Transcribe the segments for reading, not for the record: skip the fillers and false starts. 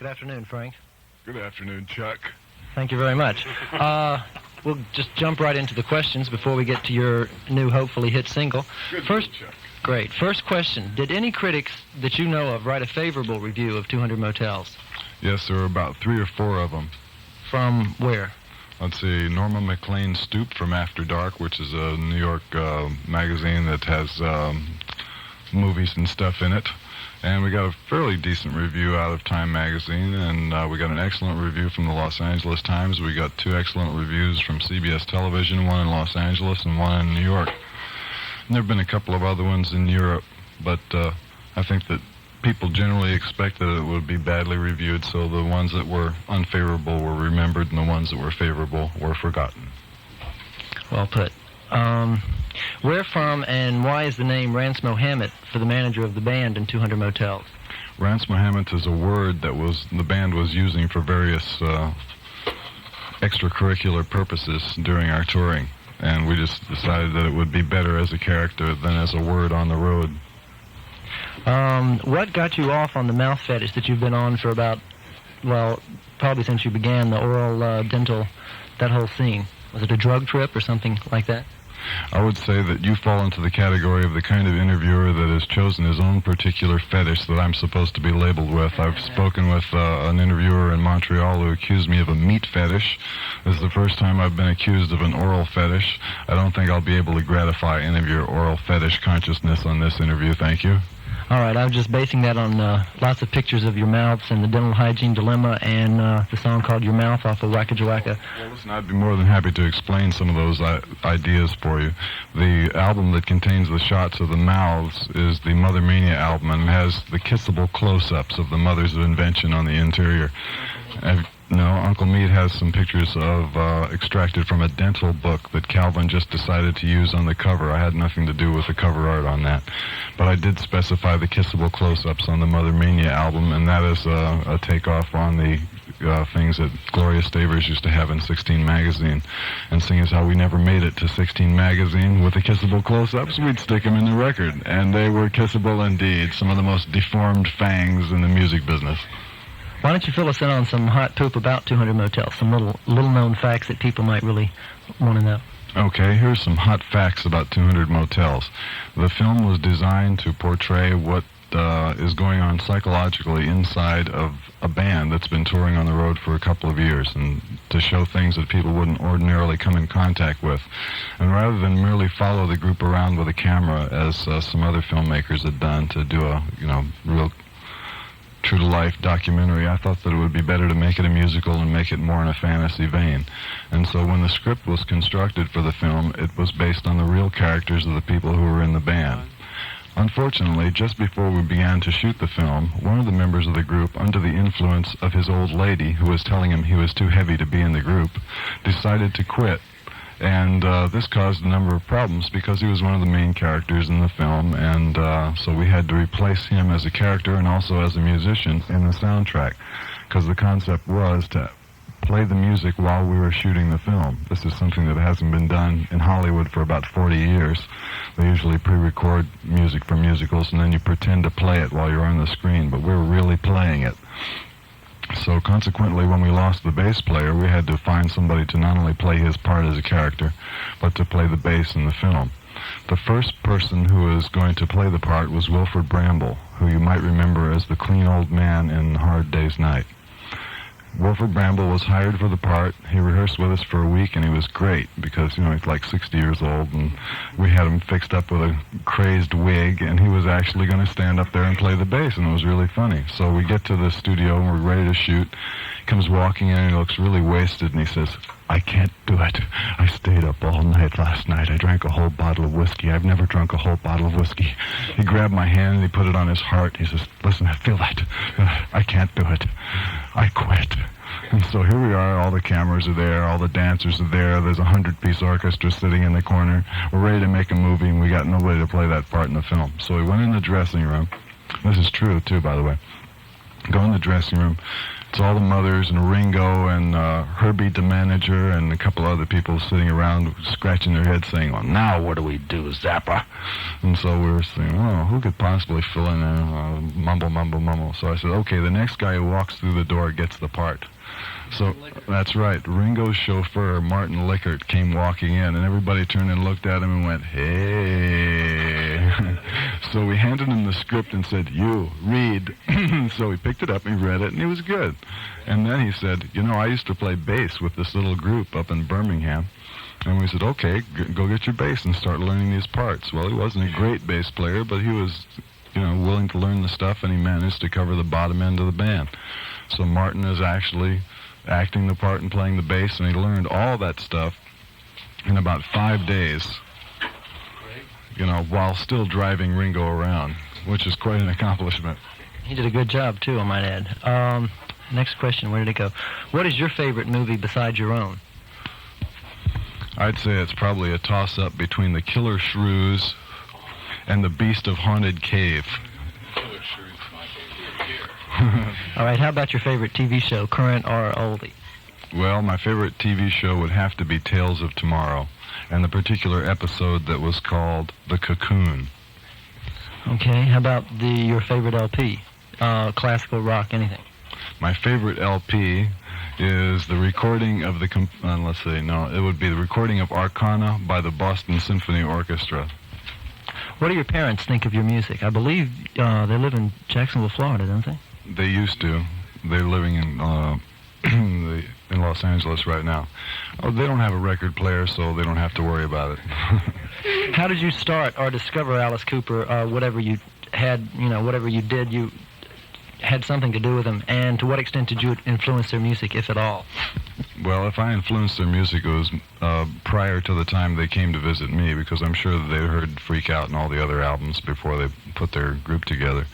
Good afternoon, Frank. Good afternoon, Chuck. Thank you very much. We'll just jump right into the questions before we get to your new, hopefully, hit single. Good First, Chuck. Great. First question. Did any critics that you know of write a favorable review of 200 Motels? Yes, there were about 3 or 4 of them. From where? Let's see, Norma McLean Stoop from After Dark, which is a New York magazine that has movies and stuff in it. And we got a fairly decent review out of Time magazine, and we got an excellent review from the Los Angeles Times. We got 2 excellent reviews from CBS Television, one in Los Angeles and one in New York. And there have been a couple of other ones in Europe, but I think that people generally expect that it would be badly reviewed, so the ones that were unfavorable were remembered, and the ones that were favorable were forgotten. Well put. Where from and why is the name Rance Muhammitz for the manager of the band in 200 Motels? Rance Muhammitz is a word that the band was using for various extracurricular purposes during our touring, and we just decided that it would be better as a character than as a word on the road. What got you off on the mouth fetish that you've been on for about, well, probably since you began the oral, dental, that whole scene? Was it a drug trip or something like that? I would say that you fall into the category of the kind of interviewer that has chosen his own particular fetish that I'm supposed to be labeled with. I've spoken with an interviewer in Montreal who accused me of a meat fetish. This is the first time I've been accused of an oral fetish. I don't think I'll be able to gratify any of your oral fetish consciousness on this interview. Thank you. All right, I was just basing that on lots of pictures of your mouths and the dental hygiene dilemma and the song called Your Mouth off of Waka, Jawaka. Well, listen, I'd be more than happy to explain some of those ideas for you. The album that contains the shots of the mouths is the Mother Mania album, and has the kissable close-ups of the mothers of invention on the interior. No, Uncle Meat has some pictures of extracted from a dental book that Calvin just decided to use on the cover. I had nothing to do with the cover art on that. But I did specify the kissable close-ups on the Mother Mania album, and that is a takeoff on the things that Gloria Stavers used to have in 16 magazine. And seeing as how we never made it to 16 magazine with the kissable close-ups, we'd stick them in the record. And they were kissable indeed, some of the most deformed fangs in the music business. Why don't you fill us in on some hot poop about 200 Motels, some little-known facts that people might really want to know. Okay, here's some hot facts about 200 Motels. The film was designed to portray what is going on psychologically inside of a band that's been touring on the road for a couple of years, and to show things that people wouldn't ordinarily come in contact with. And rather than merely follow the group around with a camera, as some other filmmakers had done, to do a, real true-to-life documentary, I thought that it would be better to make it a musical and make it more in a fantasy vein. And so when the script was constructed for the film, it was based on the real characters of the people who were in the band. Unfortunately, just before we began to shoot the film, one of the members of the group, under the influence of his old lady, who was telling him he was too heavy to be in the group, decided to quit. And this caused a number of problems because he was one of the main characters in the film, and so we had to replace him as a character and also as a musician in the soundtrack, because the concept was to play the music while we were shooting the film. This is something that hasn't been done in Hollywood for about 40 years. They usually pre-record music for musicals, and then you pretend to play it while you're on the screen, but we're really playing it. So consequently, when we lost the bass player, we had to find somebody to not only play his part as a character, but to play the bass in the film. The first person who was going to play the part was Wilford Bramble, who you might remember as the clean old man in Hard Day's Night. Wilford Bramble was hired for the part. He rehearsed with us for a week, and he was great because, he's like 60 years old, and we had him fixed up with a crazed wig, and he was actually going to stand up there and play the bass, and it was really funny. So we get to the studio, and we're ready to shoot. He comes walking in, and he looks really wasted, and he says, "I can't do it. I stayed up all night last night. I drank a whole bottle of whiskey. I've never drunk a whole bottle of whiskey." He grabbed my hand, and he put it on his heart. He says, "Listen, I feel that. I can't do it. I quit." And so here we are, all the cameras are there, all the dancers are there, there's a 100-piece orchestra sitting in the corner. We're ready to make a movie, and we got nobody to play that part in the film. So we went in the dressing room. This is true, too, by the way. Go in the dressing room, It's all the mothers and Ringo and Herbie, the manager, and a couple other people sitting around scratching their heads saying, well, now what do we do, Zappa? And so we were saying, oh, who could possibly fill in there? Mumble, mumble, mumble. So I said, okay, the next guy who walks through the door gets the part. So that's right. Ringo's chauffeur, Martin Lickert, came walking in, and everybody turned and looked at him and went, hey. So we handed him the script and said, you, read. So he picked it up, and he read it, and he was good. And then he said, you know, I used to play bass with this little group up in Birmingham. And we said, okay, go get your bass and start learning these parts. Well, he wasn't a great bass player, but he was, you know, willing to learn the stuff, and he managed to cover the bottom end of the band. So Martin is actually acting the part and playing the bass, and he learned all that stuff in about 5 days, you know, while still driving Ringo around, which is quite an accomplishment. He did a good job, too, I might add. Next question, where did it go? What is your favorite movie besides your own? I'd say it's probably a toss-up between The Killer Shrews and The Beast of Haunted Cave. All right, how about your favorite TV show, current or oldie? Well, my favorite TV show would have to be Tales of Tomorrow, and the particular episode that was called The Cocoon. Okay, how about your favorite LP, classical, rock, anything? My favorite LP is the recording of it would be the recording of Arcana by the Boston Symphony Orchestra. What do your parents think of your music? I believe they live in Jacksonville, Florida, don't they? They used to. They're living in in Los Angeles right now. Oh, they don't have a record player, so they don't have to worry about it. How did you start or discover Alice Cooper? Whatever you had, whatever you did, you had something to do with them. And to what extent did you influence their music, if at all? Well, if I influenced their music, it was prior to the time they came to visit me, because I'm sure that they heard Freak Out and all the other albums before they put their group together.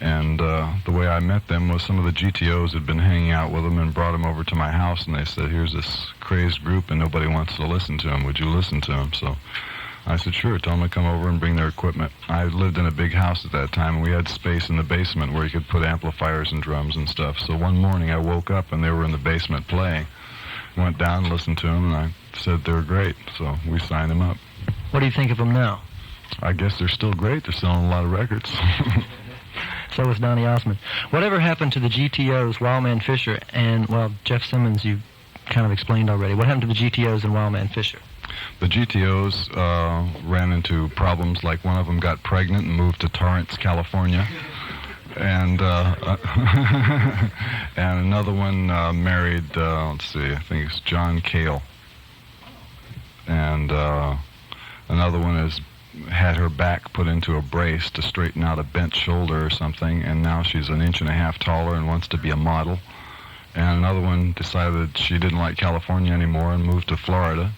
And the way I met them was some of the GTOs had been hanging out with them and brought them over to my house, and they said, here's this crazed group and nobody wants to listen to them. Would you listen to them? So I said, sure, tell them to come over and bring their equipment. I lived in a big house at that time, and we had space in the basement where you could put amplifiers and drums and stuff. So one morning I woke up and they were in the basement playing. Went down and listened to them, and I said they were great, so we signed them up. What do you think of them now? I guess they're still great. They're selling a lot of records. So was Donny Osmond. Whatever happened to the GTOs, Wildman Fischer, and, well, Jeff Simmons, you kind of explained already. What happened to the GTOs and Wildman Fischer? The GTOs ran into problems, like one of them got pregnant and moved to Torrance, California. And and another one married, I think it's John Cale. And another one had her back put into a brace to straighten out a bent shoulder or something, and now she's 1.5 inches taller and wants to be a model. And another one decided she didn't like California anymore and moved to Florida.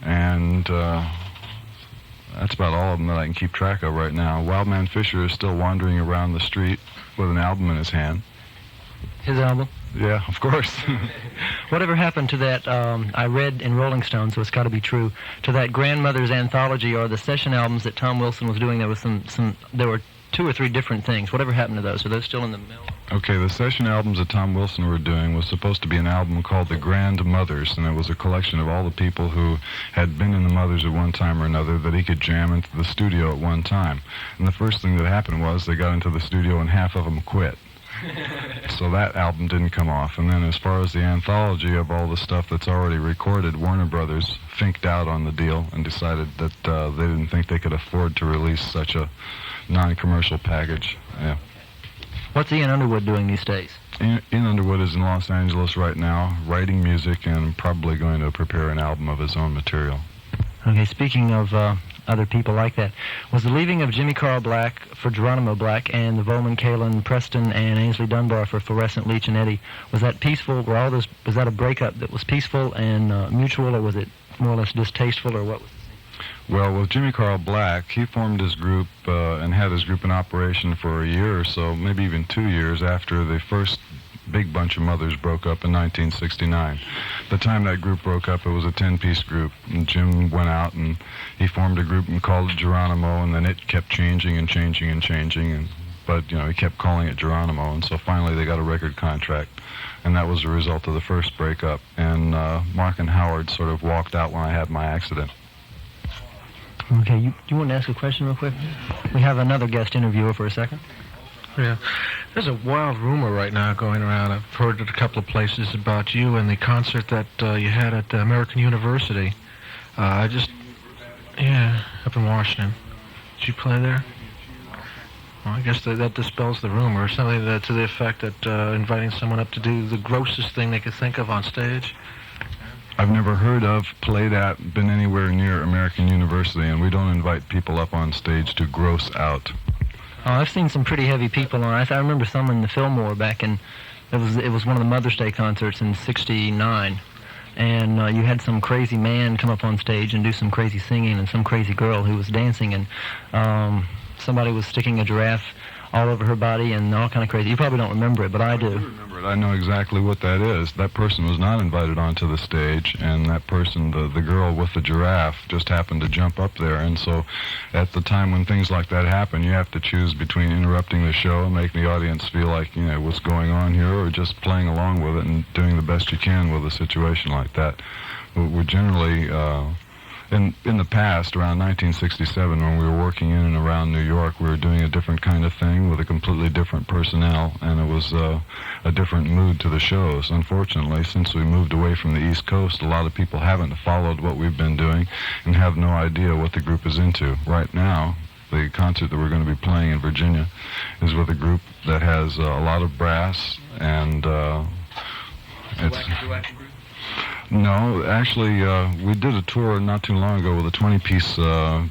And that's about all of them that I can keep track of right now. Wildman Fischer is still wandering around the street with an album in his hand. His album? Yeah, of course. Whatever happened to that, I read in Rolling Stone, so it's got to be true, to that Grandmother's Anthology or the session albums that Tom Wilson was doing? There was there were 2 or 3 different things. Whatever happened to those? Are those still in the mill? Okay, the session albums that Tom Wilson were doing was supposed to be an album called The Grandmothers, and it was a collection of all the people who had been in the Mothers at one time or another that he could jam into the studio at one time. And the first thing that happened was they got into the studio and half of them quit. So that album didn't come off. And then as far as the anthology of all the stuff that's already recorded, Warner Brothers finked out on the deal and decided that they didn't think they could afford to release such a non-commercial package. Yeah. What's Ian Underwood doing these days? Ian Underwood is in Los Angeles right now, writing music and probably going to prepare an album of his own material. Okay, speaking of other people like that, was the leaving of Jimmy Carl Black for Geronimo Black and the Volman, Kalen, Preston, and Ainsley Dunbar for Fluorescent, Leach, and Eddie, was that peaceful? Was that a breakup that was peaceful and mutual, or was it more or less distasteful, or what was it? Well, with Jimmy Carl Black, he formed his group and had his group in operation for a year or so, maybe even 2 years after the first big bunch of Mothers broke up in 1969. The time that group broke up, it was a 10-piece group, and Jim went out and he formed a group and called it Geronimo, and then it kept changing and changing and changing, and but he kept calling it Geronimo, and so finally they got a record contract, and that was the result of the first breakup. And Mark and Howard sort of walked out when I had my accident. Okay, you want to ask a question real quick? We have another guest interviewer for a second. Yeah. There's a wild rumor right now going around. I've heard at a couple of places about you and the concert that you had at American University. Up in Washington. Did you play there? Well, I guess that dispels the rumor. Something to the effect that inviting someone up to do the grossest thing they could think of on stage. I've never heard of, played at, been anywhere near American University, and we don't invite people up on stage to gross out. Oh, I've seen some pretty heavy people on. I remember some in the Fillmore back in. It was one of the Mother's Day concerts in '69, and you had some crazy man come up on stage and do some crazy singing, and some crazy girl who was dancing, and somebody was sticking a giraffe all over her body and all kind of crazy. You probably don't remember it, but I do. I remember it. I know exactly what that is. That person was not invited onto the stage, and that person, the girl with the giraffe, just happened to jump up there. And so at the time when things like that happen, you have to choose between interrupting the show and making the audience feel like, what's going on here, or just playing along with it and doing the best you can with a situation like that. We're generally... In the past, around 1967, when we were working in and around New York, we were doing a different kind of thing with a completely different personnel, and it was a different mood to the shows. Unfortunately, since we moved away from the East Coast, a lot of people haven't followed what we've been doing and have no idea what the group is into. Right now, the concert that we're going to be playing in Virginia is with a group that has a lot of brass, and it's... No, actually, we did a tour not too long ago with a 20-piece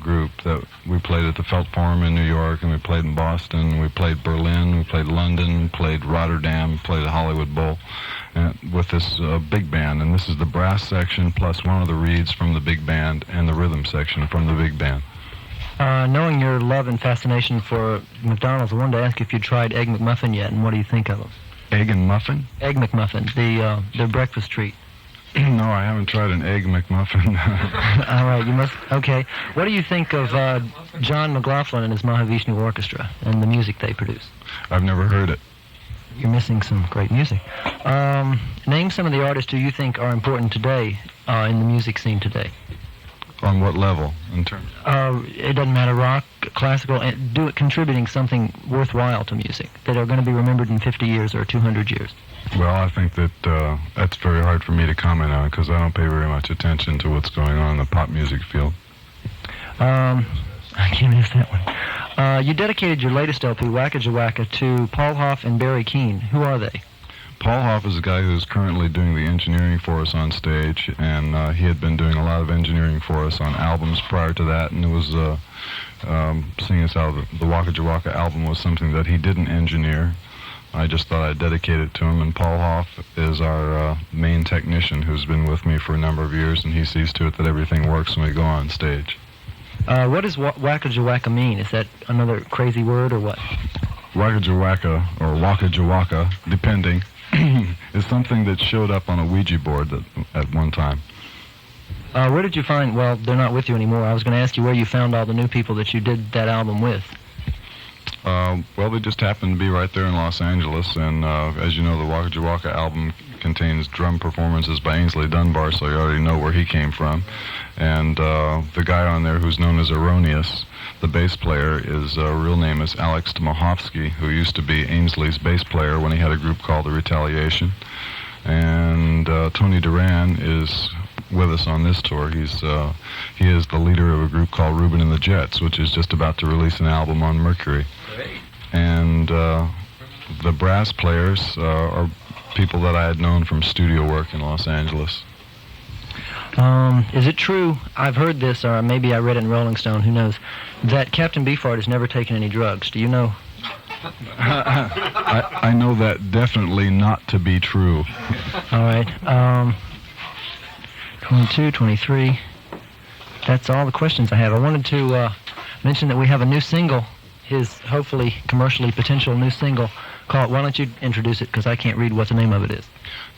group that we played at the Felt Forum in New York, and we played in Boston, we played Berlin, we played London, we played Rotterdam, we played the Hollywood Bowl with this big band. And this is the brass section plus one of the reeds from the big band and the rhythm section from the big band. Knowing your love and fascination for McDonald's, I wanted to ask if you'd tried Egg McMuffin yet, and what do you think of them? Egg and muffin? Egg McMuffin, their breakfast treat. No, I haven't tried an Egg McMuffin. All right, you must... Okay. What do you think of John McLaughlin and his Mahavishnu Orchestra and the music they produce? I've never heard it. You're missing some great music. Name some of the artists who you think are important today in the music scene today. On what level? In terms? It doesn't matter, rock, classical, and contributing something worthwhile to music that are going to be remembered in 50 years or 200 years. Well, I think that that's very hard for me to comment on because I don't pay very much attention to what's going on in the pop music field. I can't miss that one. You dedicated your latest LP, Waka Jawaka, to Paul Hoff and Barry Keane. Who are they? Paul Hoff is the guy who's currently doing the engineering for us on stage, and he had been doing a lot of engineering for us on albums prior to that, and it was seeing as how the Waka Jawaka album was something that he didn't engineer. I just thought I'd dedicate it to him, and Paul Hoff is our main technician who's been with me for a number of years, and he sees to it that everything works when we go on stage. What does Waka Jawaka mean? Is that another crazy word or what? Waka Jawaka, or Waka Jawaka, depending, is something that showed up on a Ouija board at one time. Where did you find... Well, they're not with you anymore. I was going to ask you where you found all the new people that you did that album with. Well, they just happened to be right there in Los Angeles, and as you know, the Waka Jawaka album contains drum performances by Ainsley Dunbar, so you already know where he came from. And the guy on there who's known as Erroneous, the bass player, his real name is Alex Tomahovsky, who used to be Ainsley's bass player when he had a group called The Retaliation. And Tony Duran is with us on this tour. He is the leader of a group called Reuben and the Jets, which is just about to release an album on Mercury. And the brass players are people that I had known from studio work in Los Angeles. Is it true, I've heard this, or maybe I read it in Rolling Stone, who knows, that Captain Beefheart has never taken any drugs? Do you know? I know that definitely not to be true. All right. 22, 23. That's all the questions I have. I wanted to mention that we have a new single, his hopefully commercially potential new single, called... Why don't you introduce it, because I can't read what the name of it is.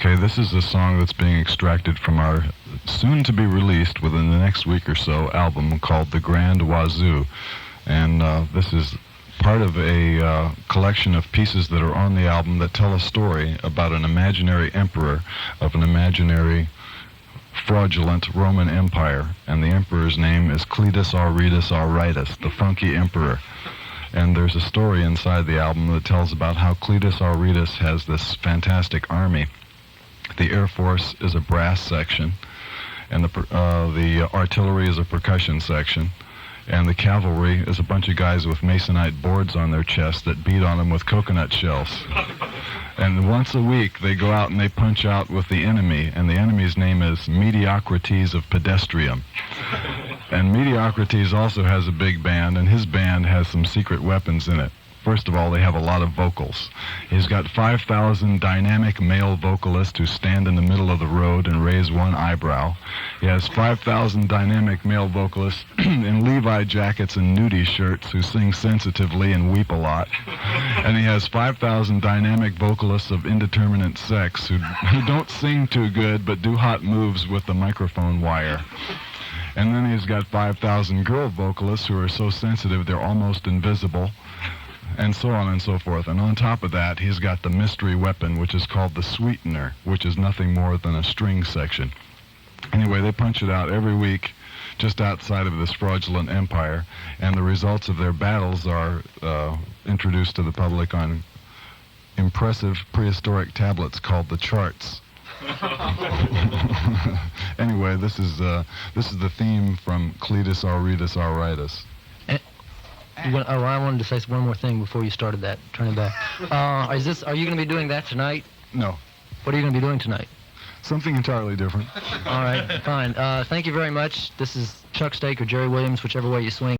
Okay, this is a song that's being extracted from our soon-to-be-released within the next week or so album called The Grand Wazoo. And this is part of a collection of pieces that are on the album that tell a story about an imaginary emperor of an imaginary fraudulent Roman Empire, and the emperor's name is Cletus Aurelius Auritus, the funky emperor. And there's a story inside the album that tells about how Cletus Aurelius has this fantastic army. The Air Force is a brass section, and the artillery is a percussion section, and the cavalry is a bunch of guys with masonite boards on their chests that beat on them with coconut shells. And once a week they go out and they punch out with the enemy, and the enemy's name is Mediocrities of Pedestrium. And Mediocrities also has a big band, and his band has some secret weapons in it. First of all, they have a lot of vocals. He's got 5,000 dynamic male vocalists who stand in the middle of the road and raise one eyebrow. He has 5,000 dynamic male vocalists in Levi jackets and nudie shirts who sing sensitively and weep a lot. And he has 5,000 dynamic vocalists of indeterminate sex who don't sing too good but do hot moves with the microphone wire. And then he's got 5,000 girl vocalists who are so sensitive they're almost invisible, and so on and so forth. And on top of that, he's got the mystery weapon, which is called the sweetener, which is nothing more than a string section. Anyway, they punch it out every week just outside of this fraudulent empire, and the results of their battles are introduced to the public on impressive prehistoric tablets called the charts. Anyway, this is the theme from Cletus Aurelius Auritus. I wanted to say one more thing before you started that. Turn it back. Are you going to be doing that tonight? No. What are you going to be doing tonight? Something entirely different. All right, fine. Thank you very much. This is Chuck Stake or Jerry Williams, whichever way you swing.